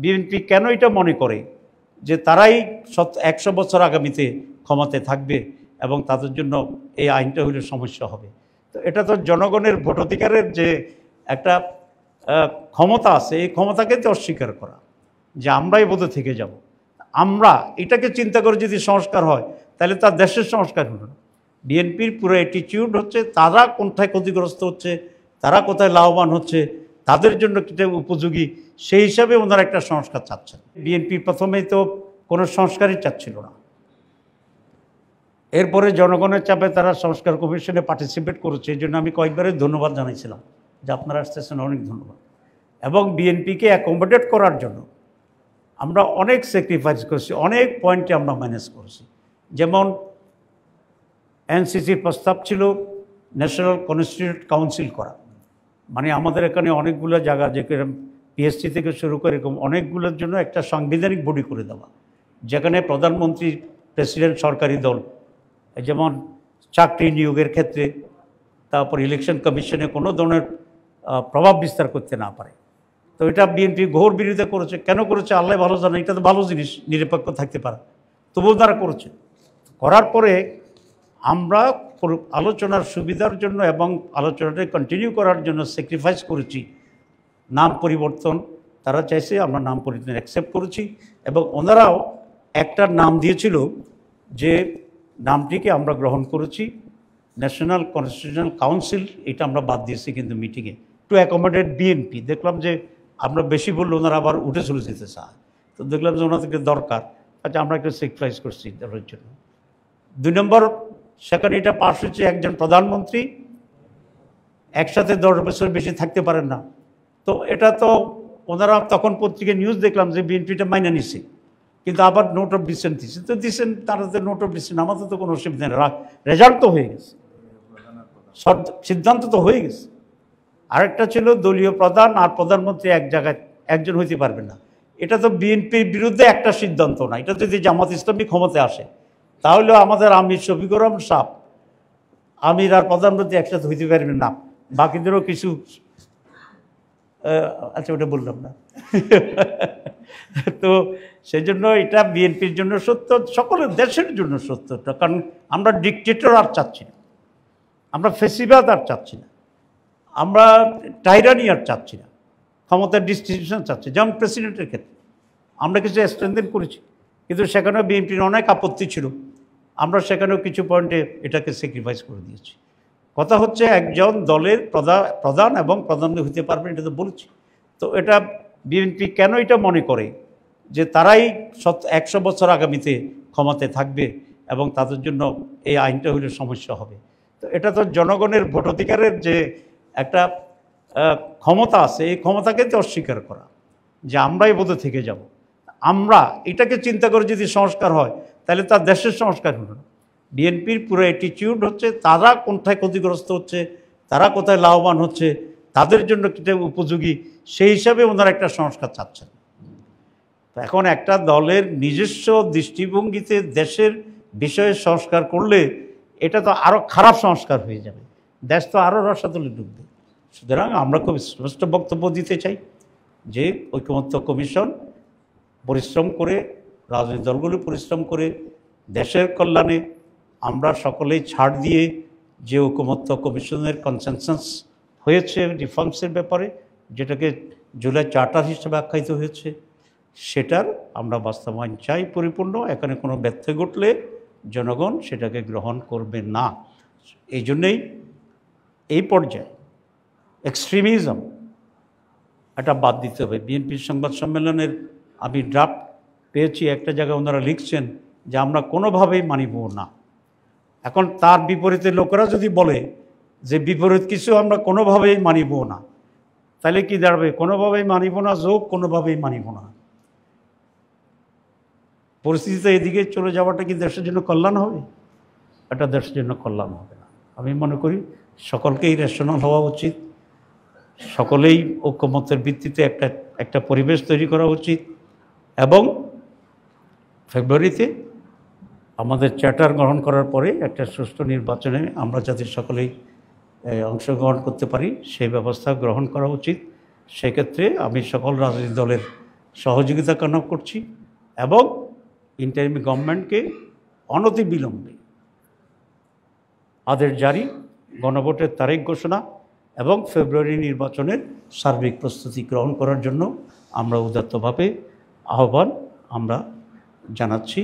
BNP কেন এটা মনে করে যে তারাই 100 বছর আগামীতে ক্ষমতায় থাকবে এবং তাদের জন্য এই আইনটা হলে সমস্যা হবে। তো এটা তো জনগণের ভোটাধিকারের যে একটা ক্ষমতা আছে, এই ক্ষমতাকে তো অস্বীকার করা যে আমরাই বোধ থেকে যাব। আমরা এটাকে চিন্তা করে যদি সংস্কার হয় তাহলে তার দেশের সংস্কার হলো না। বিএনপির পুরো অ্যাটিটিউড হচ্ছে তারা কোথায় ক্ষতিগ্রস্ত হচ্ছে, তারা কোথায় লাভবান হচ্ছে, তাদের জন্য কিটা উপযোগী, সেই হিসাবে ওনারা একটা সংস্কার চাচ্ছেন। বিএনপি প্রথমেই তো কোনো সংস্কারই চাচ্ছিল না, এরপরে জনগণের চাপে তারা সংস্কার কমিশনে পার্টিসিপেট করেছে। এই জন্য আমি কয়েকবারই ধন্যবাদ জানাইছিলাম যে আপনারা আসতেছেন, অনেক ধন্যবাদ। এবং বিএনপিকে অ্যাকোমোডেট করার জন্য আমরা অনেক স্যাক্রিফাইস করেছি, অনেক পয়েন্টে আমরা ম্যানেজ করেছি। যেমন এনসিসির প্রস্তাব ছিল ন্যাশনাল কনস্টিটিউট কাউন্সিল করা, মানে আমাদের এখানে অনেকগুলো জায়গা যেরকম পিএসসি থেকে শুরু করে এরকম অনেকগুলোর জন্য একটা সাংবিধানিক বডি করে দেওয়া, যেখানে প্রধানমন্ত্রী, প্রেসিডেন্ট, সরকারি দল, যেমন চাকরি নিয়োগের ক্ষেত্রে, তারপর ইলেকশন কমিশনে কোনো ধরনের প্রভাব বিস্তার করতে না পারে। তো এটা বিএনপি ঘোর বিরোধিতা করেছে। কেন করেছে আল্লাহ ভালো জানে, এটা তো ভালো জিনিস, নিরপেক্ষ থাকতে পারে, তবুও তারা করেছে। করার পরে আমরা আলোচনার সুবিধার জন্য এবং আলোচনাটা কন্টিনিউ করার জন্য স্যাক্রিফাইস করেছি নাম পরিবর্তন। তারা চাইছে, আমরা নাম পরিবর্তন অ্যাকসেপ্ট করেছি এবং ওনারাও একটা নাম দিয়েছিল, যে নামটিকে আমরা গ্রহণ করেছি ন্যাশনাল কনস্টিটিউশনাল কাউন্সিল। এটা আমরা বাদ দিয়েছি কিন্তু মিটিংয়ে, টু অ্যাকোমোডেট বিএনপি। দেখলাম যে আমরা বেশি বললে ওনারা আবার উঠে চলে যেতে চায়, তো দেখলাম যে ওনাদেরকে দরকার, আচ্ছা আমরা একটা স্যাক্রিফাইস করছি দলের জন্য। 2 নম্বর, সেখানে এটা পাশ হচ্ছে একজন প্রধানমন্ত্রী একসাথে 10 বছর বেশি থাকতে পারেন না। তো এটা তো ওনারা তখন পত্রিকায় নিউজ দেখলাম যে বিএনপিটা মাইনে নিছে, কিন্তু আবার নোট অফ ডিসেন্ট দিচ্ছে। তো দিচ্ছেন তারা তো নোট অফ ডিসেন্ট, আমাদের তো কোনো অসুবিধা নেই, রেজাল্ট তো হয়ে গেছে, সিদ্ধান্ত তো হয়ে গেছে। আরেকটা ছিল দলীয় প্রধান আর প্রধানমন্ত্রী এক জায়গায় একজন হইতে পারবে না। এটা তো বিএনপির বিরুদ্ধে একটা সিদ্ধান্ত না, এটা যদি জামাত ইসলামী ক্ষমতায় আসে তাহলে আমাদের আমির শফিকুর রহমান সাহেব, আমির আর প্রধানমন্ত্রী একসাথে হইতে পারবেন না, বাকিদেরও কিছু, আচ্ছা ওটা বললাম না। তো সেই জন্য এটা বিএনপির জন্য সত্য, সকলের দেশের জন্য সত্য। কারণ আমরা ডিকটেটর আর চাচ্ছি না, আমরা ফেসিবাদ আর চাচ্ছি না, আমরা টাইরানি আর চাচ্ছি না, ক্ষমতার ডিস্ট্রিবিউশন চাচ্ছি। যেমন প্রেসিডেন্টের ক্ষেত্রে আমরা কিছু স্ট্রেনথেন করেছি, কিন্তু সেখানেও বিএনপির অনেক আপত্তি ছিল, আমরা সেখানেও কিছু পয়েন্টে এটাকে স্যাক্রিফাইস করে দিয়েছি। কথা হচ্ছে একজন দলের প্রধান এবং প্রধান হতে পারবেন, এটা তো বলছি। তো এটা বিএনপি কেন এটা মনে করে যে তারাই 100 বছর আগামীতে ক্ষমতায় থাকবে এবং তাদের জন্য এই আইনটা হলে সমস্যা হবে। তো এটা তো জনগণের ভোটাধিকারের যে একটা ক্ষমতা আছে, এই ক্ষমতাকে তো অস্বীকার করা যে আমরাই বোধ থেকে যাব। আমরা এটাকে চিন্তা করে যদি সংস্কার হয় তাহলে তার দেশের সংস্কার হলো না। বিএনপির পুরো অ্যাটিটিউড হচ্ছে তারা কোথায় ক্ষতিগ্রস্ত হচ্ছে, তারা কোথায় লাভবান হচ্ছে, তাদের জন্য কিটা উপযোগী, সেই হিসাবে ওনারা একটা সংস্কার চাচ্ছেন। তো এখন একটা দলের নিজস্ব দৃষ্টিভঙ্গিতে দেশের বিষয়ে সংস্কার করলে এটা তো আরও খারাপ সংস্কার হয়ে যাবে, দেশ তো আরও রসাতলে ডুববে। সুতরাং আমরা খুব স্পষ্ট বক্তব্য দিতে চাই যে ঐকমত্য কমিশন পরিশ্রম করে, রাজনৈতিক দলগুলো পরিশ্রম করে দেশের কল্যাণে আমরা সকলেই ছাড় দিয়ে যে ঐকমত্য কমিশনের কনসেনসাস হয়েছে রিফর্মসের ব্যাপারে, যেটাকে জুলাই চার্টার হিসেবে আখ্যায়িত হয়েছে, সেটার আমরা বাস্তবায়ন চাই পরিপূর্ণ। এখানে কোনো ব্যত্যয় ঘটলে জনগণ সেটাকে গ্রহণ করবে না। এই জন্যেই এই পর্যায়ে এক্সট্রিমিজম এটা বাদ দিতে হবে। বিএনপির সংবাদ সম্মেলনের আমি ড্রাফট পেয়েছি, একটা জায়গায় ওনারা লিখছেন যে আমরা কোনোভাবেই মানিব না। এখন তার বিপরীতে লোকেরা যদি বলে যে বিপরীত কিছু আমরা কোনোভাবেই মানিব না, তাহলে কি দাঁড়াবে? কোনোভাবেই মানিব না যোগ কোনোভাবেই মানিব না। পরিস্থিতিতে এদিকে চলে যাওয়াটা কি দেশের জন্য কল্যাণ হবে? এটা দেশের জন্য কল্যাণ হবে না। আমি মনে করি সকলকেই রেশনাল হওয়া উচিত, সকলেই ঐকমত্যের ভিত্তিতে একটা পরিবেশ তৈরি করা উচিত এবং ফেব্রুয়ারিতে আমাদের চার্টার গ্রহণ করার পরে একটা সুষ্ঠু নির্বাচনে আমরা যাতে সকলেই অংশগ্রহণ করতে পারি সেই ব্যবস্থা গ্রহণ করা উচিত। সেক্ষেত্রে আমি সকল রাজনৈতিক দলের সহযোগিতা কামনা করছি এবং ইন্টারিম গভর্নমেন্টকে অনতিবিলম্বে আদেশ জারি, গণভোটের তারিখ ঘোষণা এবং ফেব্রুয়ারি নির্বাচনের সার্বিক প্রস্তুতি গ্রহণ করার জন্য আমরা উদাত্তভাবে আহ্বান আমরা জানাচ্ছি।